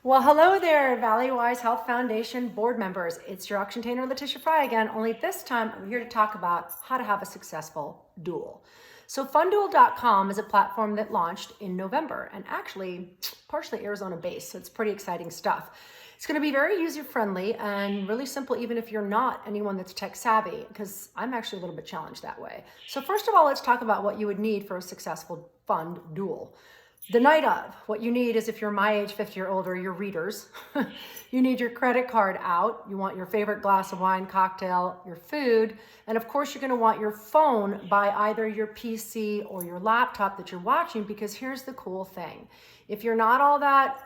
Well, hello there, Valley Wise Health Foundation board members. It's your auction trainer, Letitia Fry again, only this time I'm here to talk about how to have a successful duel. So FunDuel.com is a platform that launched in November and actually partially Arizona based, so it's pretty exciting stuff. It's going to be very user-friendly and really simple even if you're not anyone that's tech savvy, because I'm actually a little bit challenged that way. So first of all, let's talk about what you would need for a successful fund duel. The night of, what you need is, if you're my age, 50 or older, your readers. You need your credit card out. You want your favorite glass of wine, cocktail, your food. And of course, you're going to want your phone by either your PC or your laptop that you're watching, because here's the cool thing. If you're not all that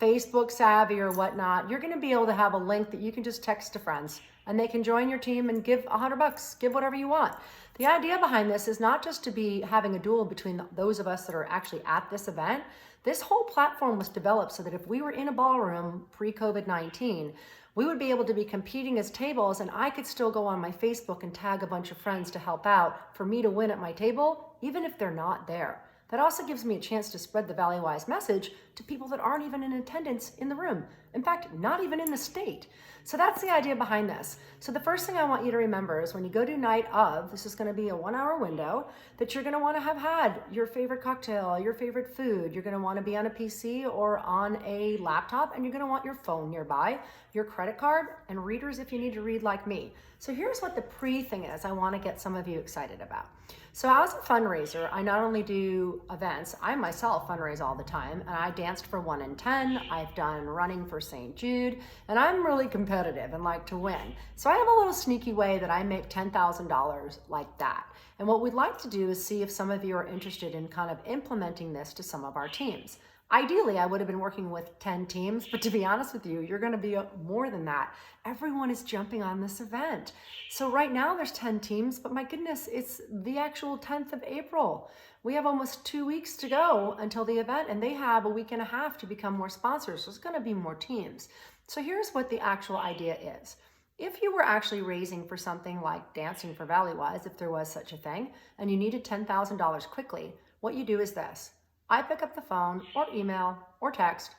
Facebook savvy or whatnot, you're going to be able to have a link that you can just text to friends and they can join your team and give $100, give whatever you want. The idea behind this is not just to be having a duel between those of us that are actually at this event. This whole platform was developed so that if we were in a ballroom pre-COVID-19, we would be able to be competing as tables, and I could still go on my Facebook and tag a bunch of friends to help out for me to win at my table, even if they're not there. That also gives me a chance to spread the Valley-Wise message to people that aren't even in attendance in the room. In fact, not even in the state. So that's the idea behind this. So the first thing I want you to remember is when you go to night of, this is going to be a 1-hour window, that you're going to want to have had your favorite cocktail, your favorite food. You're going to want to be on a PC or on a laptop, and you're going to want your phone nearby, your credit card, and readers if you need to read like me. So here's what the pre-thing is I want to get some of you excited about. So as a fundraiser, I not only do events, I myself fundraise all the time, and I danced for 1 in 10, I've done running for St. Jude, and I'm really competitive and like to win. So I have a little sneaky way that I make $10,000 like that. And what we'd like to do is see if some of you are interested in kind of implementing this to some of our teams. Ideally, I would have been working with 10 teams, but to be honest with you, you're going to be more than that. Everyone is jumping on this event. So right now there's 10 teams, but my goodness, it's the actual 10th of April. We have almost 2 weeks to go until the event, and they have a week and a half to become more sponsors. So it's going to be more teams. So here's what the actual idea is. If you were actually raising for something like Dancing for Valley-Wise, if there was such a thing, and you needed $10,000 quickly, what you do is this. I pick up the phone or email or text,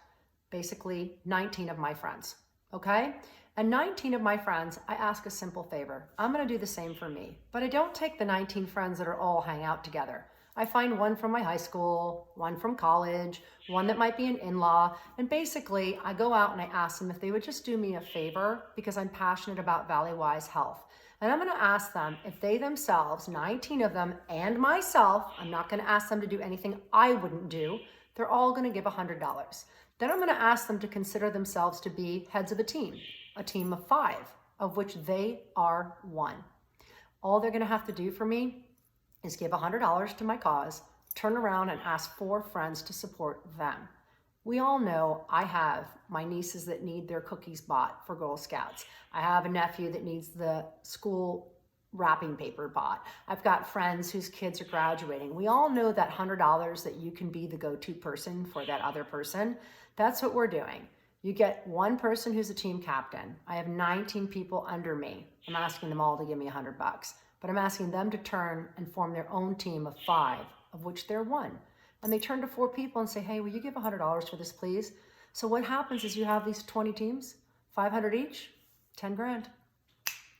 basically 19 of my friends, okay? And 19 of my friends, I ask a simple favor. I'm gonna do the same for me, but I don't take the 19 friends that are all hang out together. I find one from my high school, one from college, one that might be an in-law, and basically I go out and I ask them if they would just do me a favor because I'm passionate about Valley-Wise Health. And I'm going to ask them if they themselves, 19 of them, and myself, I'm not going to ask them to do anything I wouldn't do. They're all going to give $100. Then I'm going to ask them to consider themselves to be heads of a team of 5, of which they are 1. All they're going to have to do for me is give $100 to my cause, turn around and ask 4 friends to support them. We all know I have my nieces that need their cookies bought for Girl Scouts. I have a nephew that needs the school wrapping paper bought. I've got friends whose kids are graduating. We all know that $100 that you can be the go-to person for that other person. That's what we're doing. You get one person who's a team captain. I have 19 people under me. I'm asking them all to give me $100, but I'm asking them to turn and form their own team of 5, of which they're 1. And they turn to 4 people and say, hey, will you give $100 for this, please? So what happens is you have these 20 teams, 500 each, 10 grand,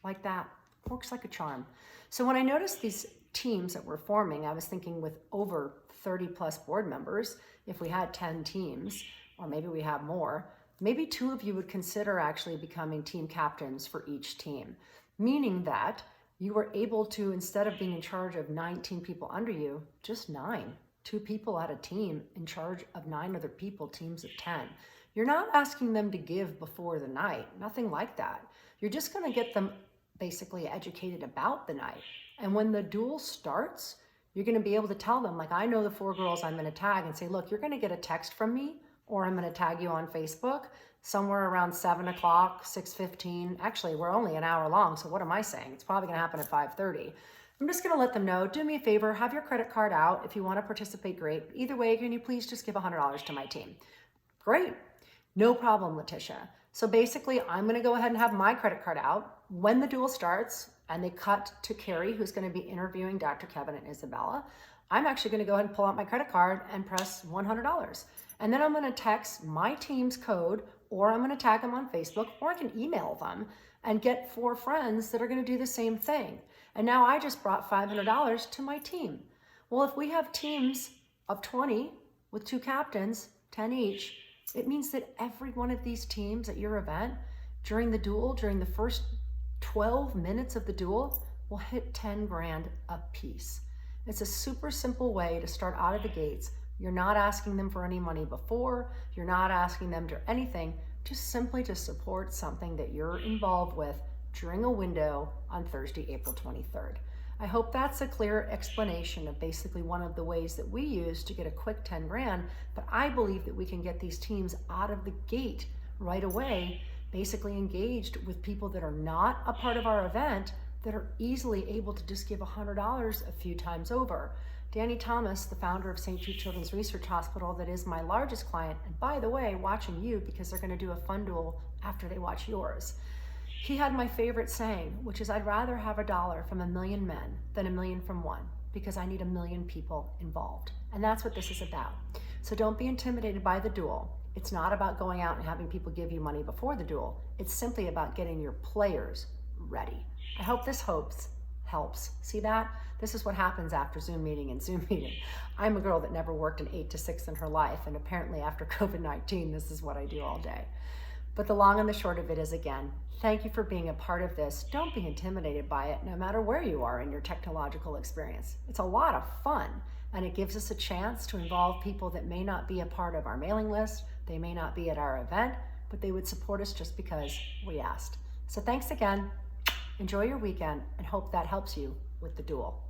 like that. Works like a charm. So when I noticed these teams that we're forming, I was thinking with over 30 plus board members, if we had 10 teams, or maybe we have more, maybe 2 of you would consider actually becoming team captains for each team, meaning that you were able to, instead of being in charge of 19 people under you, just 9. 2 people at a team in charge of 9 other people, teams of 10. You're not asking them to give before the night, nothing like that. You're just gonna get them basically educated about the night. And when the duel starts, you're gonna be able to tell them, like I know the 4 girls I'm gonna tag and say, look, you're gonna get a text from me, or I'm gonna tag you on Facebook somewhere around 7 o'clock, 6:15. Actually, we're only an hour long, so what am I saying? It's probably gonna happen at 5:30. I'm just gonna let them know, do me a favor, have your credit card out. If you wanna participate, great. Either way, can you please just give $100 to my team? Great, no problem, Letitia. So basically, I'm gonna go ahead and have my credit card out. When the duel starts and they cut to Carrie, who's gonna be interviewing Dr. Kevin and Isabella, I'm actually going to go ahead and pull out my credit card and press $100. And then I'm going to text my team's code, or I'm going to tag them on Facebook, or I can email them and get 4 friends that are going to do the same thing. And now I just brought $500 to my team. Well, if we have teams of 20 with 2 captains, 10 each, it means that every one of these teams at your event during the duel, during the first 12 minutes of the duel, will hit 10 grand a piece. It's a super simple way to start out of the gates. You're not asking them for any money before, you're not asking them to anything, just simply to support something that you're involved with during a window on Thursday, April 23rd. I hope that's a clear explanation of basically one of the ways that we use to get a quick 10 grand, but I believe that we can get these teams out of the gate right away, basically engaged with people that are not a part of our event, that are easily able to just give $100 a few times over. Danny Thomas, the founder of St. Jude Children's Research Hospital, that is my largest client, and by the way, watching you because they're going to do a FunDuel after they watch yours. He had my favorite saying, which is, I'd rather have $1 from 1 million men than 1 million from one, because I need 1 million people involved. And that's what this is about. So don't be intimidated by the duel. It's not about going out and having people give you money before the duel. It's simply about getting your players ready. I hope this helps. See that? This is what happens after Zoom meeting and Zoom meeting. I'm a girl that never worked an 8 to 6 in her life, and apparently after COVID-19, this is what I do all day. But the long and the short of it is, again, thank you for being a part of this. Don't be intimidated by it, no matter where you are in your technological experience. It's a lot of fun, and it gives us a chance to involve people that may not be a part of our mailing list, they may not be at our event, but they would support us just because we asked. So thanks again. Enjoy your weekend, and hope that helps you with the duel.